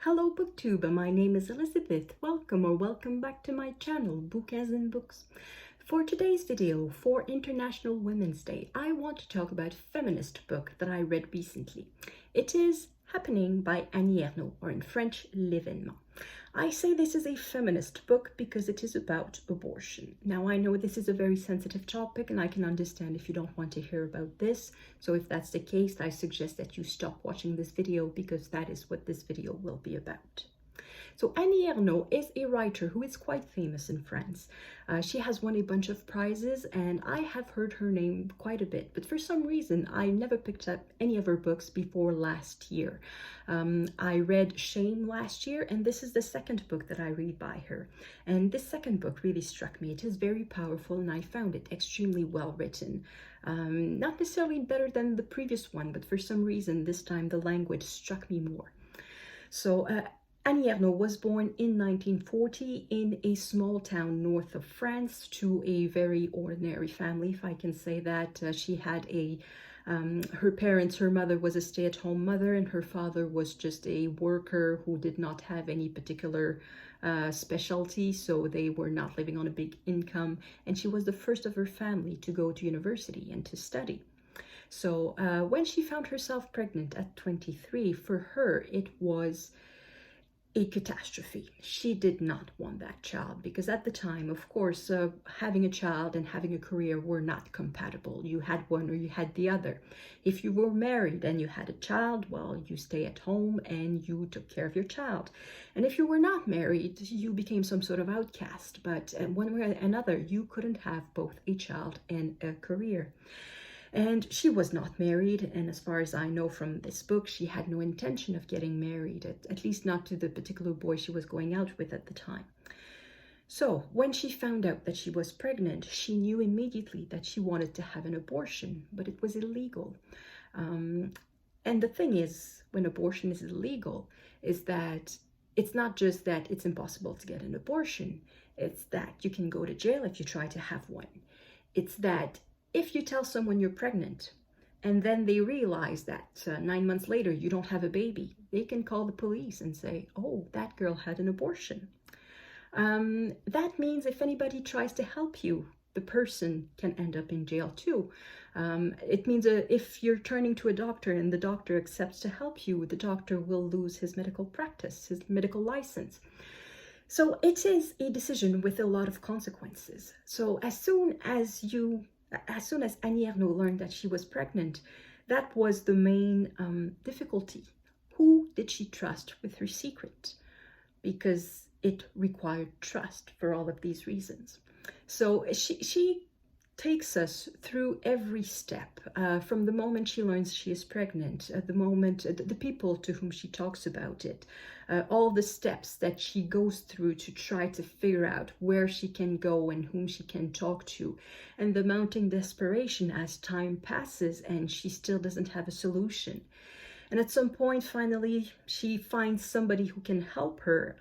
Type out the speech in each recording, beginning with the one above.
Hello Booktube, my name is Elizabeth. Welcome back to my channel, Book as in Books. For today's video, for International Women's Day, I want to talk about a feminist book that I read recently. It is Happening by Ernaux, or in French, L'événement. I say this is a feminist book because it is about abortion. Now, I know this is a very sensitive topic and I can understand if you don't want to hear about this. So if that's the case, I suggest that you stop watching this video because that is what this video will be about. So Ernaux is a writer who is quite famous in France. She has won a bunch of prizes and I have heard her name quite a bit, but for some reason I never picked up any of her books before last year. I read Shame last year and this is the second book that I read by her. And this second book really struck me. It is very powerful and I found it extremely well written. Not necessarily better than the previous one, but for some reason this time the language struck me more. So Ernaux was born in 1940 in a small town north of France to a very ordinary family, if I can say that. She had her mother was a stay-at-home mother and her father was just a worker who did not have any particular specialty, so they were not living on a big income. And she was the first of her family to go to university and to study. So when she found herself pregnant at 23, for her it was a catastrophe. She did not want that child because at the time, of course, having a child and having a career were not compatible. You had one or you had the other. If you were married and you had a child, well, you stay at home and you took care of your child. And if you were not married, you became some sort of outcast. But one way or another, you couldn't have both a child and a career. And she was not married, and as far as I know from this book, she had no intention of getting married, at least not to the particular boy she was going out with at the time. So when she found out that she was pregnant, she knew immediately that she wanted to have an abortion, but it was illegal. And the thing is, when abortion is illegal, is that it's not just that it's impossible to get an abortion, it's that you can go to jail if you try to have one. It's that if you tell someone you're pregnant and then they realize that 9 months later you don't have a baby, they can call the police and say, oh, that girl had an abortion. That means if anybody tries to help you, the person can end up in jail too. It means if you're turning to a doctor and the doctor accepts to help you, the doctor will lose his medical practice, his medical license. So it is a decision with a lot of consequences. So as soon as Ernaux learned that she was pregnant, that was the main difficulty. Who did she trust with her secret? Because it required trust for all of these reasons. So she takes us through every step, from the moment she learns she is pregnant, the people to whom she talks about it, all the steps that she goes through to try to figure out where she can go and whom she can talk to, and the mounting desperation as time passes and she still doesn't have a solution. And at some point, finally, she finds somebody who can help her,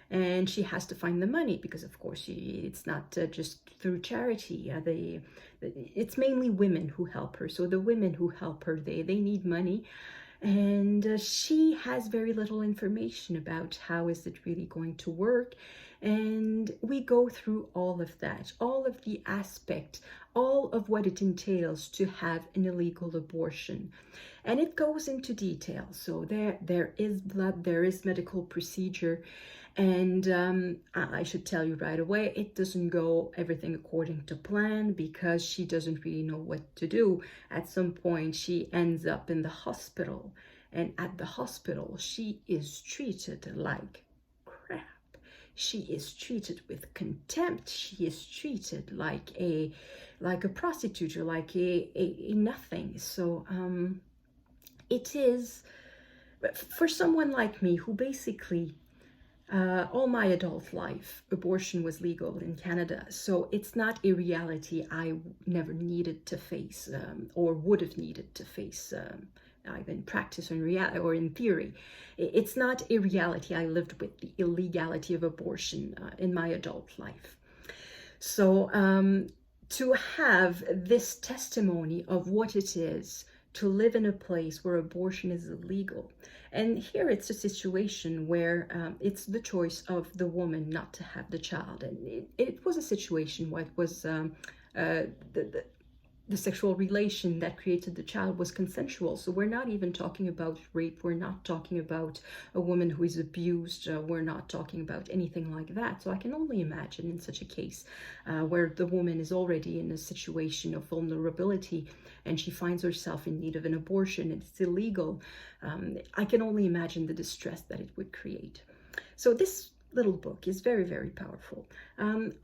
and she has to find the money because, of course, it's not just through charity. It's mainly women who help her. So the women who help her, they need money. And she has very little information about how is it really going to work. And we go through all of that, all of the aspect, all of what it entails to have an illegal abortion. And it goes into detail. So there is blood, there is medical procedure. And I should tell you right away, it doesn't go everything according to plan because she doesn't really know what to do. At some point, she ends up in the hospital. And at the hospital, she is treated like crap. She is treated with contempt. She is treated like a prostitute or like a nothing. So it is, for someone like me who basically all my adult life, abortion was legal in Canada, so it's not a reality I never needed to face or would have needed to face either in practice or in theory. It's not a reality I lived with, the illegality of abortion in my adult life. So to have this testimony of what it is to live in a place where abortion is illegal. And here it's a situation where it's the choice of the woman not to have the child. And it was a situation where it was the sexual relation that created the child was consensual. So we're not even talking about rape. We're not talking about a woman who is abused. We're not talking about anything like that. So I can only imagine in such a case where the woman is already in a situation of vulnerability and she finds herself in need of an abortion and it's illegal. I can only imagine the distress that it would create. So this little book is very, very powerful.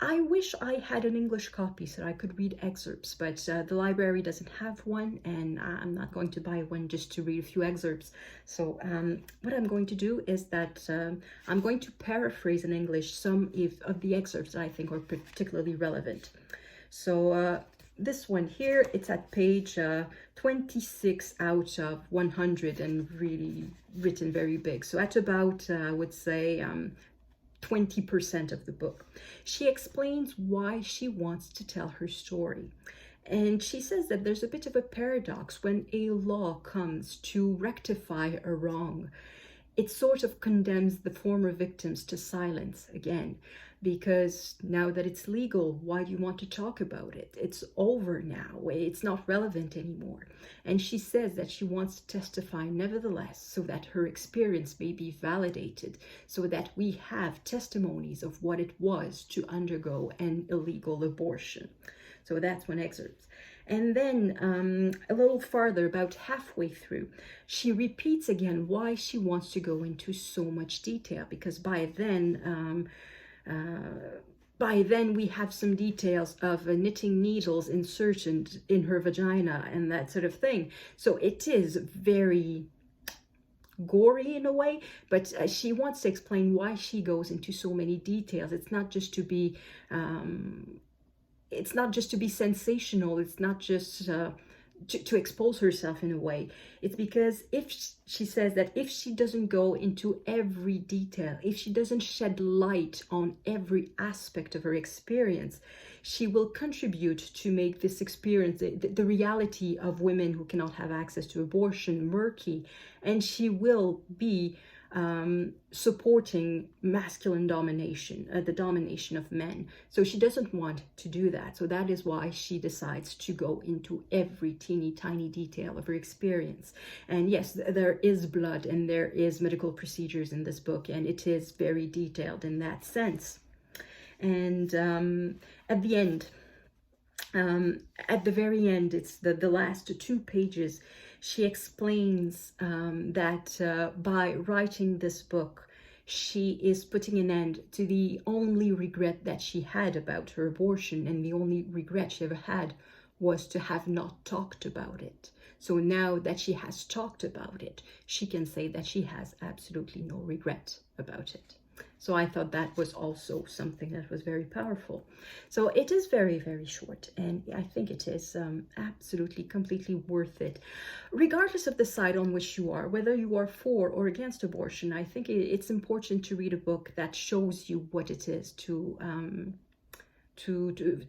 I wish I had an English copy so I could read excerpts, but the library doesn't have one, and I'm not going to buy one just to read a few excerpts. So what I'm going to do is that I'm going to paraphrase in English some of the excerpts that I think are particularly relevant. So this one here, it's at page 26 out of 100 and really written very big. So at about, I would say, 20% of the book. She explains why she wants to tell her story. And she says that there's a bit of a paradox when a law comes to rectify a wrong. It sort of condemns the former victims to silence again, because now that it's legal, why do you want to talk about it? It's over now. It's not relevant anymore. And she says that she wants to testify nevertheless, so that her experience may be validated, so that we have testimonies of what it was to undergo an illegal abortion. So that's one excerpt. And then a little farther, about halfway through, she repeats again why she wants to go into so much detail, because by then we have some details of knitting needles inserted in her vagina and that sort of thing. So it is very gory in a way, but she wants to explain why she goes into so many details. It's not just to be sensational. It's not just to expose herself in a way. It's because if she says that if she doesn't go into every detail, if she doesn't shed light on every aspect of her experience, she will contribute to make this experience, the reality of women who cannot have access to abortion, murky, and she will be supporting masculine domination, the domination of men. So she doesn't want to do that. So that is why she decides to go into every teeny tiny detail of her experience. And yes, there is blood and there is medical procedures in this book, and it is very detailed in that sense. And at the end, at the very end, it's the last 2 pages, she explains that by writing this book, she is putting an end to the only regret that she had about her abortion, and the only regret she ever had was to have not talked about it. So now that she has talked about it, she can say that she has absolutely no regret about it. So I thought that was also something that was very powerful. So it is very, very short, and I think it is absolutely, completely worth it. Regardless of the side on which you are, whether you are for or against abortion, I think it's important to read a book that shows you what it is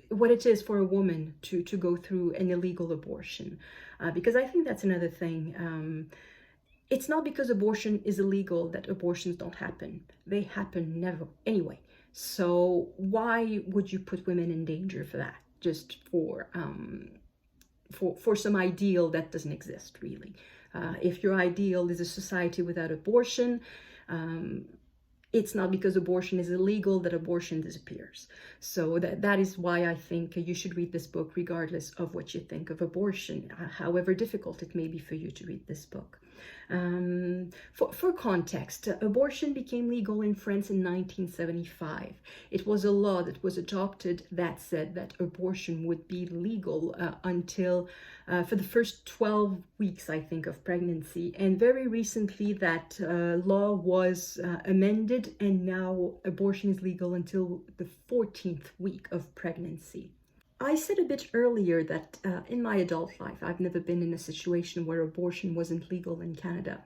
what it is for a woman to go through an illegal abortion, because I think that's another thing. It's not because abortion is illegal that abortions don't happen. They happen never anyway. So why would you put women in danger for that? Just for some ideal that doesn't exist, really. If your ideal is a society without abortion, it's not because abortion is illegal that abortion disappears. So that is why I think you should read this book regardless of what you think of abortion, however difficult it may be for you to read this book. For context, abortion became legal in France in 1975. It was a law that was adopted that said that abortion would be legal until for the first 12 weeks, I think, of pregnancy. And very recently that law was amended, and now abortion is legal until the 14th week of pregnancy. I said a bit earlier that in my adult life, I've never been in a situation where abortion wasn't legal in Canada.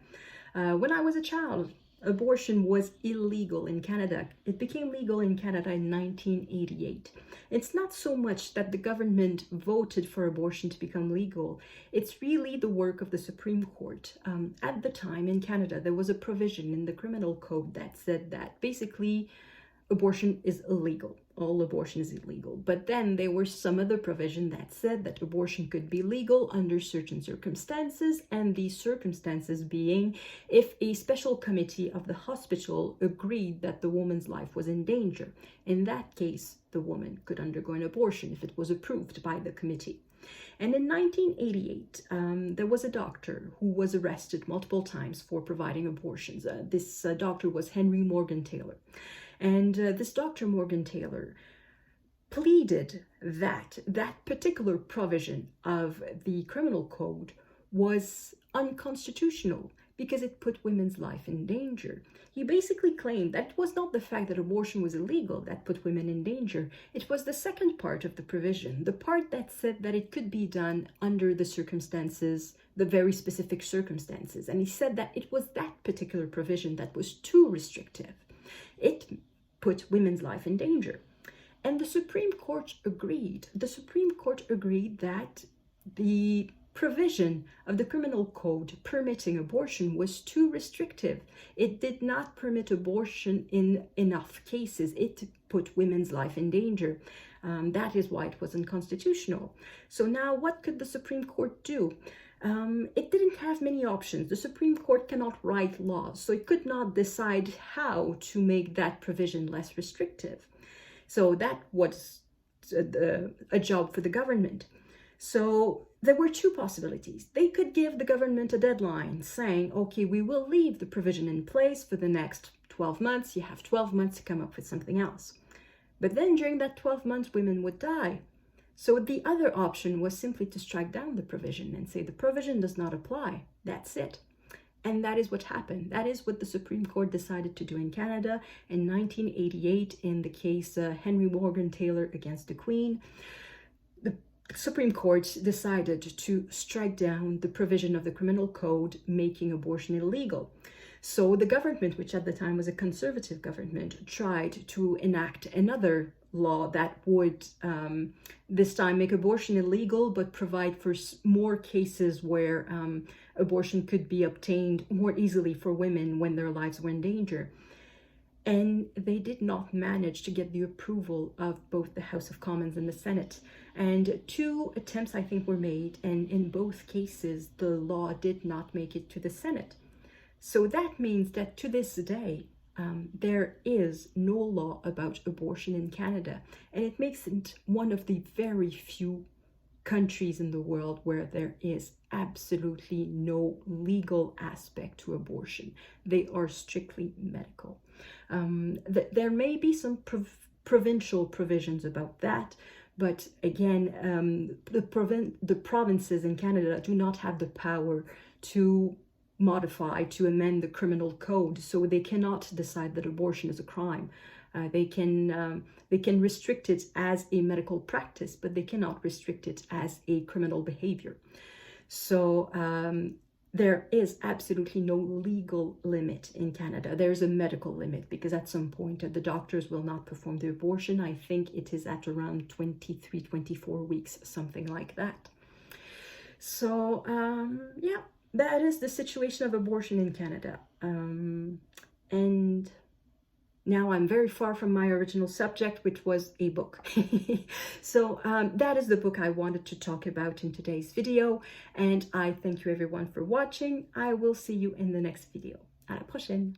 When I was a child, Abortion was illegal in Canada. It became legal in Canada in 1988. It's not so much that the government voted for abortion to become legal. It's really the work of the Supreme Court. At the time in Canada, there was a provision in the criminal code that said that basically abortion is illegal. All abortion is illegal. But then there were some other provision that said that abortion could be legal under certain circumstances, and these circumstances being if a special committee of the hospital agreed that the woman's life was in danger. In that case, the woman could undergo an abortion if it was approved by the committee. And in 1988, there was a doctor who was arrested multiple times for providing abortions. This doctor was Henry Morgan Taylor. And this Dr. Morgan Taylor pleaded that that particular provision of the criminal code was unconstitutional because it put women's life in danger. He basically claimed that it was not the fact that abortion was illegal that put women in danger. It was the second part of the provision, the part that said that it could be done under the circumstances, the very specific circumstances. And he said that it was that particular provision that was too restrictive. It put women's life in danger. And the Supreme Court agreed. The Supreme Court agreed that the provision of the criminal code permitting abortion was too restrictive. It did not permit abortion in enough cases. It put women's life in danger. That is why it was unconstitutional. So now what could the Supreme Court do? It didn't have many options. The Supreme Court cannot write laws, so it could not decide how to make that provision less restrictive. So that was a job for the government. So there were two possibilities. They could give the government a deadline saying, okay, we will leave the provision in place for the next 12 months. You have 12 months to come up with something else. But then during that 12 months, women would die. So the other option was simply to strike down the provision and say the provision does not apply. That's it. And that is what happened. That is what the Supreme Court decided to do in Canada in 1988 in the case Henry Morgan Taylor against the Queen. The Supreme Court decided to strike down the provision of the criminal code making abortion illegal. So the government, which at the time was a conservative government, tried to enact another law that would this time make abortion illegal, but provide for more cases where abortion could be obtained more easily for women when their lives were in danger. And they did not manage to get the approval of both the House of Commons and the Senate. And two attempts, I think, were made, and in both cases, the law did not make it to the Senate. So that means that to this day, there is no law about abortion in Canada, and it makes it one of the very few countries in the world where there is absolutely no legal aspect to abortion. They are strictly medical. There may be some provincial provisions about that, but again, the provinces in Canada do not have the power to modify, to amend the criminal code, so they cannot decide that abortion is a crime. They can restrict it as a medical practice, but they cannot restrict it as a criminal behavior. So there is absolutely no legal limit in Canada. There's a medical limit because at some point the doctors will not perform the abortion. I think it is at around 23, 24 weeks, something like that. So yeah, that is the situation of abortion in Canada. And now I'm very far from my original subject, which was a book. So that is the book I wanted to talk about in today's video. And I thank you everyone for watching. I will see you in the next video. À la prochaine.